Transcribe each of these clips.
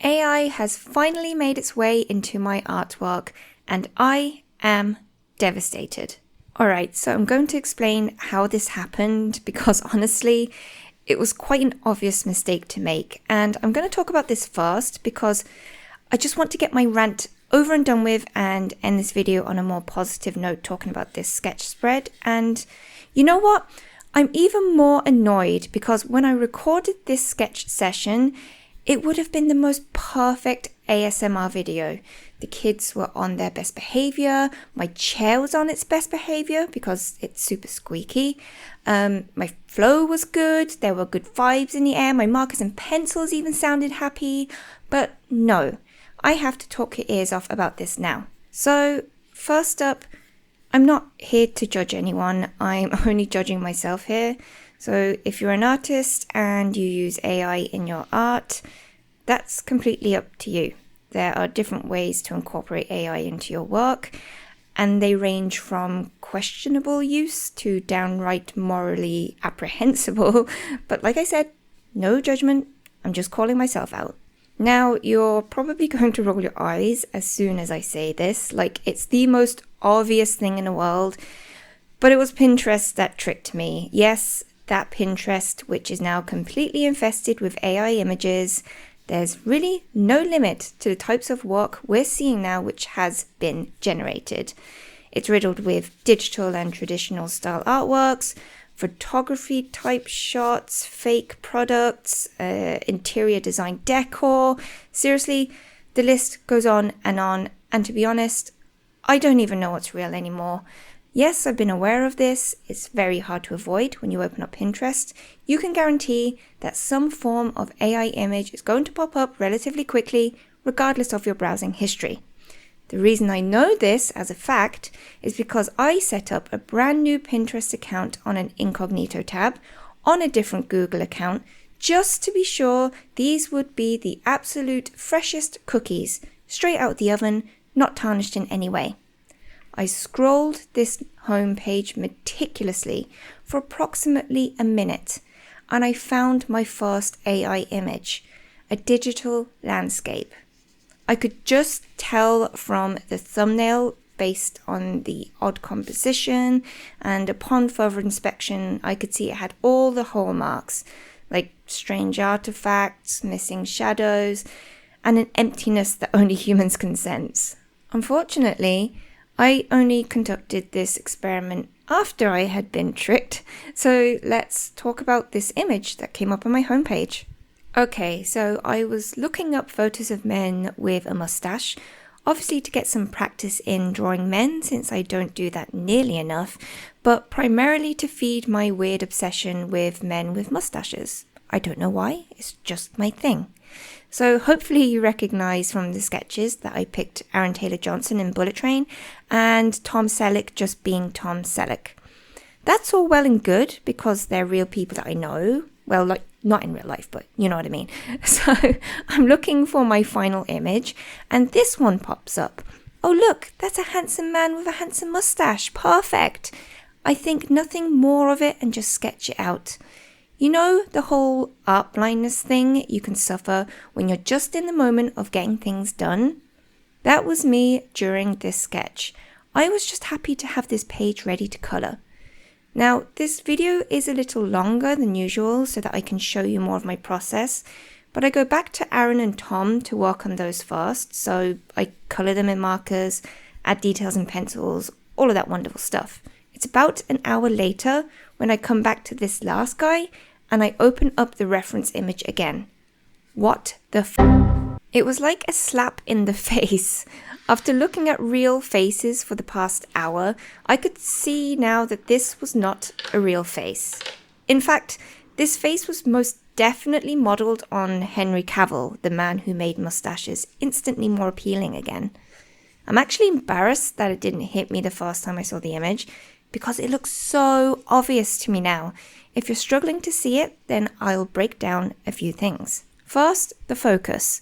AI has finally made its way into my artwork, and I am devastated. Alright, so I'm going to explain how this happened because honestly, it was quite an obvious mistake to make. And I'm going to talk about this first because I just want to get my rant over and done with and end this video on a more positive note talking about this sketch spread. And you know what? I'm even more annoyed because when I recorded this sketch session, it would have been the most perfect ASMR video. The kids were on their best behavior. My chair was on its best behavior because it's super squeaky. My flow was good. There were good vibes in the air. My markers and pencils even sounded happy. But no, I have to talk your ears off about this now. So first up, I'm not here to judge anyone. I'm only judging myself here. So if you're an artist and you use AI in your art, that's completely up to you. There are different ways to incorporate AI into your work, and they range from questionable use to downright morally reprehensible. But like I said, no judgment. I'm just calling myself out. Now, you're probably going to roll your eyes as soon as I say this, like it's the most obvious thing in the world, but it was Pinterest that tricked me. Yes, that Pinterest, which is now completely infested with AI images. There's really no limit to the types of work we're seeing now which has been generated. It's riddled with digital and traditional style artworks, photography type shots, fake products, interior design decor. Seriously, the list goes on, and to be honest, I don't even know what's real anymore. Yes, I've been aware of this. It's very hard to avoid when you open up Pinterest. You can guarantee that some form of AI image is going to pop up relatively quickly, regardless of your browsing history. The reason I know this as a fact is because I set up a brand new Pinterest account on an incognito tab on a different Google account just to be sure these would be the absolute freshest cookies, straight out the oven, not tarnished in any way. I scrolled this homepage meticulously for approximately a minute, and I found my first AI image, a digital landscape. I could just tell from the thumbnail based on the odd composition, and upon further inspection, I could see it had all the hallmarks, like strange artifacts, missing shadows, and an emptiness that only humans can sense. Unfortunately, I only conducted this experiment after I had been tricked, so let's talk about this image that came up on my homepage. Okay, so I was looking up photos of men with a mustache, obviously to get some practice in drawing men since I don't do that nearly enough, but primarily to feed my weird obsession with men with mustaches. I don't know why, it's just my thing. So hopefully you recognize from the sketches that I picked Aaron Taylor Johnson in Bullet Train and Tom Selleck just being Tom Selleck. That's all well and good because they're real people that I know. Well, like not in real life, but you know what I mean. So I'm looking for my final image and this one pops up. Oh look, that's a handsome man with a handsome mustache. Perfect. I think nothing more of it and just sketch it out. You know the whole art blindness thing you can suffer when you're just in the moment of getting things done? That was me during this sketch. I was just happy to have this page ready to colour. Now, this video is a little longer than usual so that I can show you more of my process, but I go back to Aaron and Tom to work on those first, so I colour them in markers, add details in pencils, all of that wonderful stuff. It's about an hour later when I come back to this last guy and I open up the reference image again. What the f***? It was like a slap in the face. After looking at real faces for the past hour, I could see now that this was not a real face. In fact, this face was most definitely modelled on Henry Cavill, the man who made mustaches instantly more appealing again. I'm actually embarrassed that it didn't hit me the first time I saw the image, because it looks so obvious to me now. If you're struggling to see it, then I'll break down a few things. First, the focus.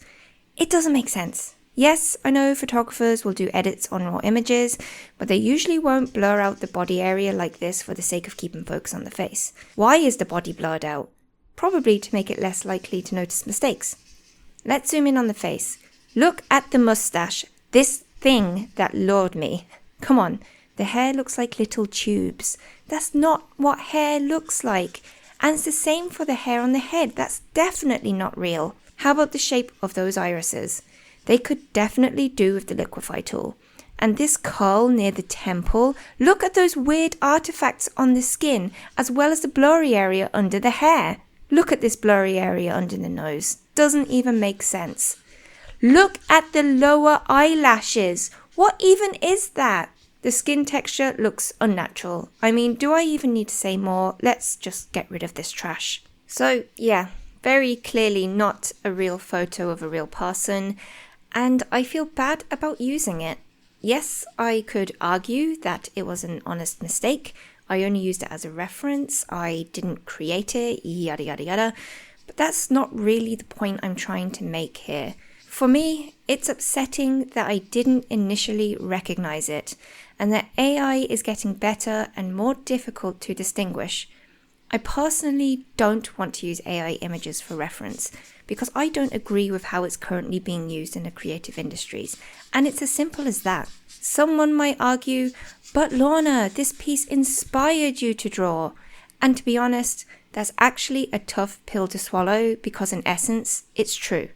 It doesn't make sense. Yes, I know photographers will do edits on raw images, but they usually won't blur out the body area like this for the sake of keeping focus on the face. Why is the body blurred out? Probably to make it less likely to notice mistakes. Let's zoom in on the face. Look at the mustache. This thing that lured me. Come on, the hair looks like little tubes. That's not what hair looks like. And it's the same for the hair on the head. That's definitely not real. How about the shape of those irises? They could definitely do with the liquify tool. And this curl near the temple, look at those weird artifacts on the skin, as well as the blurry area under the hair. Look at this blurry area under the nose. Doesn't even make sense. Look at the lower eyelashes. What even is that? The skin texture looks unnatural. I mean, do I even need to say more? Let's just get rid of this trash. So yeah, very clearly not a real photo of a real person, and I feel bad about using it. Yes, I could argue that it was an honest mistake. I only used it as a reference. I didn't create it, yada yada yada. But that's not really the point I'm trying to make here. For me, it's upsetting that I didn't initially recognize it, and that AI is getting better and more difficult to distinguish. I personally don't want to use AI images for reference because I don't agree with how it's currently being used in the creative industries. And it's as simple as that. Someone might argue, but Lorna, this piece inspired you to draw. And to be honest, that's actually a tough pill to swallow because in essence, it's true.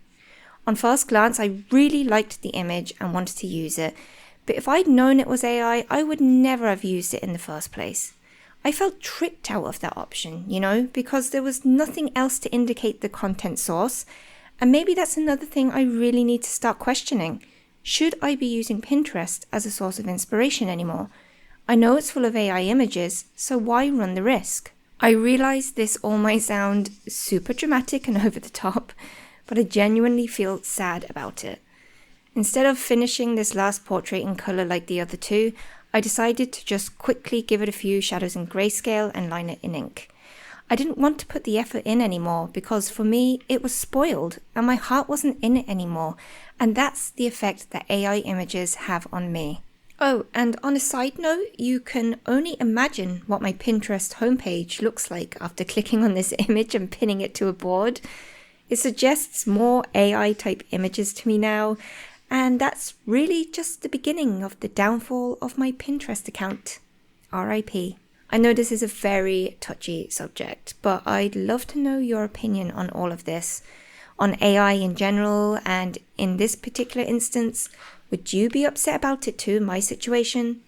On first glance, I really liked the image and wanted to use it. But if I'd known it was AI, I would never have used it in the first place. I felt tricked out of that option, because there was nothing else to indicate the content source. And maybe that's another thing I really need to start questioning. Should I be using Pinterest as a source of inspiration anymore? I know it's full of AI images, so why run the risk? I realize this all might sound super dramatic and over the top, but I genuinely feel sad about it. Instead of finishing this last portrait in color like the other two, I decided to just quickly give it a few shadows in grayscale and line it in ink. I didn't want to put the effort in anymore because for me it was spoiled and my heart wasn't in it anymore, and that's the effect that AI images have on me. Oh, and on a side note, you can only imagine what my Pinterest homepage looks like after clicking on this image and pinning it to a board. It suggests more AI type images to me now, and that's really just the beginning of the downfall of my Pinterest account. RIP. I know this is a very touchy subject, but I'd love to know your opinion on all of this, on AI in general, and in this particular instance, would you be upset about it too, my situation?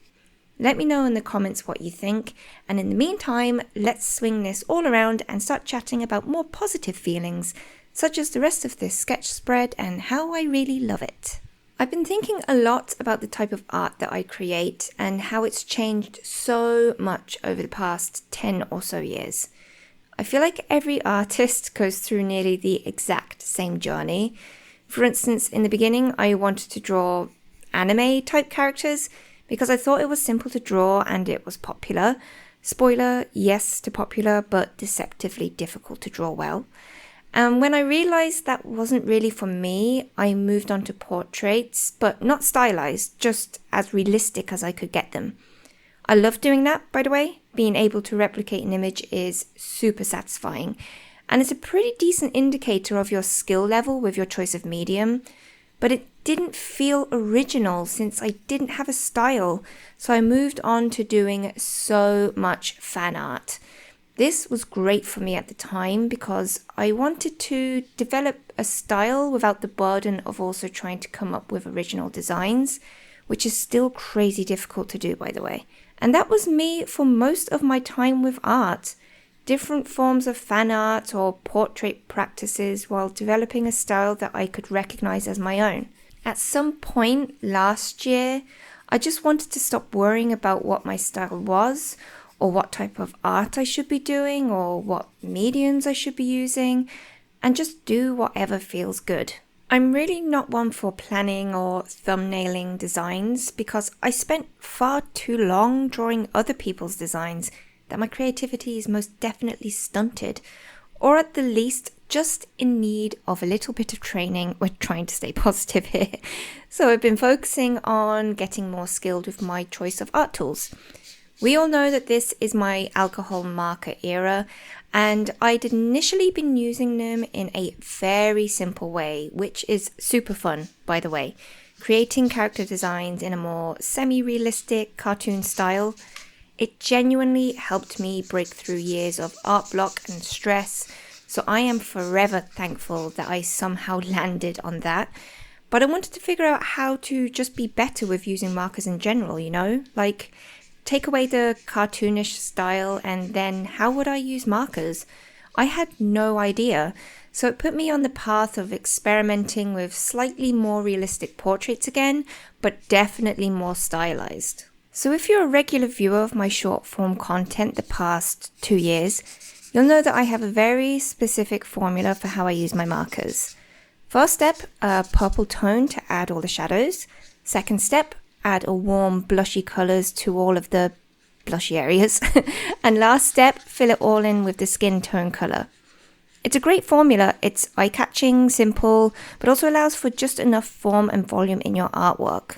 Let me know in the comments what you think, and in the meantime, let's swing this all around and start chatting about more positive feelings, such as the rest of this sketch spread and how I really love it. I've been thinking a lot about the type of art that I create and how it's changed so much over the past 10 or so years. I feel like every artist goes through nearly the exact same journey. For instance, in the beginning, I wanted to draw anime type characters because I thought it was simple to draw and it was popular. Spoiler, yes to popular, but deceptively difficult to draw well. And when I realized that wasn't really for me, I moved on to portraits, but not stylized, just as realistic as I could get them. I love doing that, by the way. Being able to replicate an image is super satisfying. And it's a pretty decent indicator of your skill level with your choice of medium. But it didn't feel original since I didn't have a style. So I moved on to doing so much fan art. This was great for me at the time because I wanted to develop a style without the burden of also trying to come up with original designs, which is still crazy difficult to do, by the way. And that was me for most of my time with art. Different forms of fan art or portrait practices while developing a style that I could recognize as my own. At some point last year, I just wanted to stop worrying about what my style was, or what type of art I should be doing, or what mediums I should be using, and just do whatever feels good. I'm really not one for planning or thumbnailing designs because I spent far too long drawing other people's designs that my creativity is most definitely stunted, or at the least just in need of a little bit of training. We're trying to stay positive here. So I've been focusing on getting more skilled with my choice of art tools. We all know that this is my alcohol marker era, And I'd initially been using them in a very simple way, which is super fun, by the way, creating character designs in a more semi-realistic cartoon style. It genuinely helped me break through years of art block and stress, so I am forever thankful that I somehow landed on that. But I wanted to figure out how to just be better with using markers in general, like take away the cartoonish style, and then how would I use markers? I had no idea, so it put me on the path of experimenting with slightly more realistic portraits again, but definitely more stylized. So if you're a regular viewer of my short form content the past 2 years, you'll know that I have a very specific formula for how I use my markers. First step, a purple tone to add all the shadows. Second step, add a warm blushy colours to all of the blushy areas. And last step, fill it all in with the skin tone colour. It's a great formula. It's eye-catching, simple, but also allows for just enough form and volume in your artwork.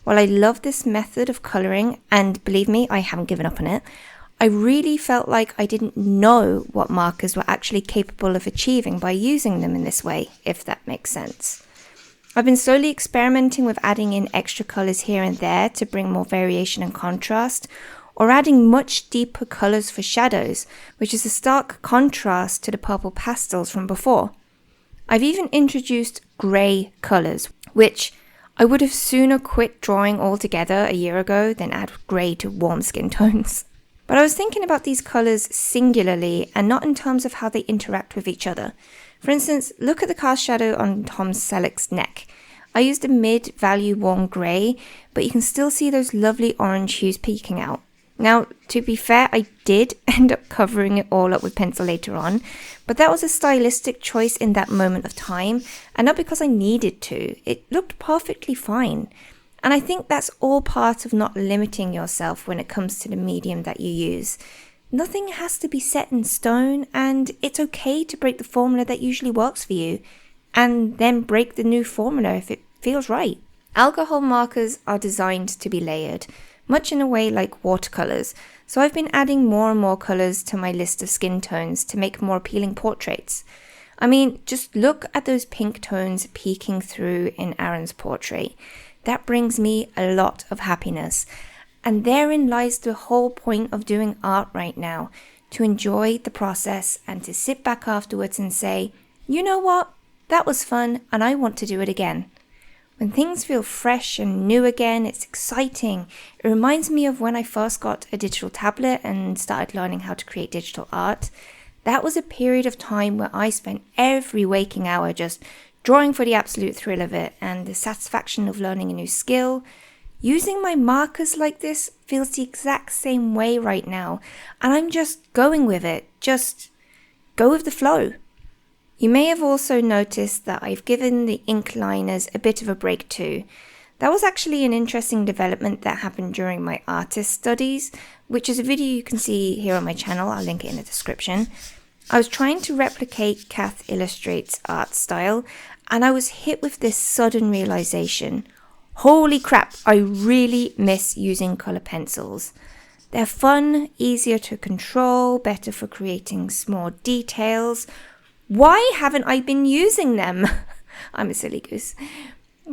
While I love this method of colouring, and believe me, I haven't given up on it, I really felt like I didn't know what markers were actually capable of achieving by using them in this way, if that makes sense. I've been slowly experimenting with adding in extra colours here and there to bring more variation and contrast, or adding much deeper colours for shadows, which is a stark contrast to the purple pastels from before. I've even introduced grey colours, which I would have sooner quit drawing altogether a year ago than add grey to warm skin tones. But I was thinking about these colours singularly and not in terms of how they interact with each other. For instance, look at the cast shadow on Tom Selleck's neck. I used a mid-value warm grey, but you can still see those lovely orange hues peeking out. Now, to be fair, I did end up covering it all up with pencil later on, but that was a stylistic choice in that moment of time, and not because I needed to. It looked perfectly fine. And I think that's all part of not limiting yourself when it comes to the medium that you use. Nothing has to be set in stone, and it's okay to break the formula that usually works for you, and then break the new formula if it feels right. Alcohol markers are designed to be layered, much in a way like watercolors, so I've been adding more and more colors to my list of skin tones to make more appealing portraits. I mean, just look at those pink tones peeking through in Aaron's portrait. That brings me a lot of happiness. And therein lies the whole point of doing art right now, to enjoy the process and to sit back afterwards and say, you know what, that was fun and I want to do it again. When things feel fresh and new again, it's exciting. It reminds me of when I first got a digital tablet and started learning how to create digital art. That was a period of time where I spent every waking hour just drawing for the absolute thrill of it and the satisfaction of learning a new skill. Using my markers like this feels the exact same way right now, and I'm just going with it, just go with the flow. You may have also noticed that I've given the ink liners a bit of a break too. That was actually an interesting development that happened during my artist studies, which is a video you can see here on my channel. I'll link it in the description. I was trying to replicate Kath Illustrate's art style, and I was hit with this sudden realization. Holy crap, I really miss using colour pencils. They're fun, easier to control, better for creating small details. Why haven't I been using them? I'm a silly goose.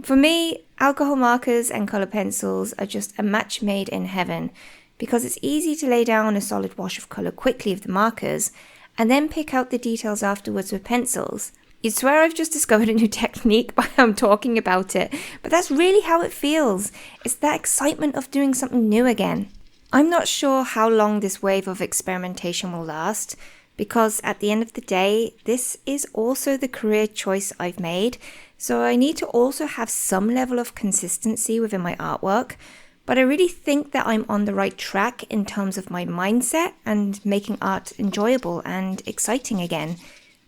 For me, alcohol markers and colour pencils are just a match made in heaven, because it's easy to lay down a solid wash of colour quickly with the markers and then pick out the details afterwards with pencils. You'd swear I've just discovered a new technique while I'm talking about it, but that's really how it feels. It's that excitement of doing something new again. I'm not sure how long this wave of experimentation will last, because at the end of the day, this is also the career choice I've made, so I need to also have some level of consistency within my artwork, but I really think that I'm on the right track in terms of my mindset and making art enjoyable and exciting again,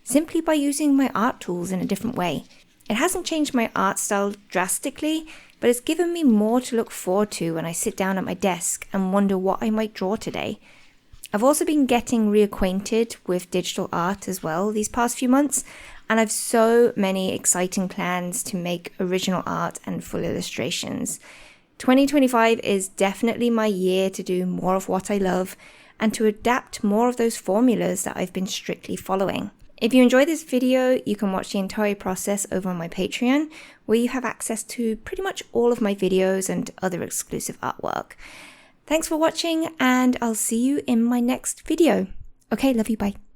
simply by using my art tools in a different way. It hasn't changed my art style drastically, but it's given me more to look forward to when I sit down at my desk and wonder what I might draw today. I've also been getting reacquainted with digital art as well these past few months, and I've so many exciting plans to make original art and full illustrations. 2025 is definitely my year to do more of what I love, and to adapt more of those formulas that I've been strictly following. If you enjoyed this video, you can watch the entire process over on my Patreon, where you have access to pretty much all of my videos and other exclusive artwork. Thanks for watching, and I'll see you in my next video. Okay, love you, bye.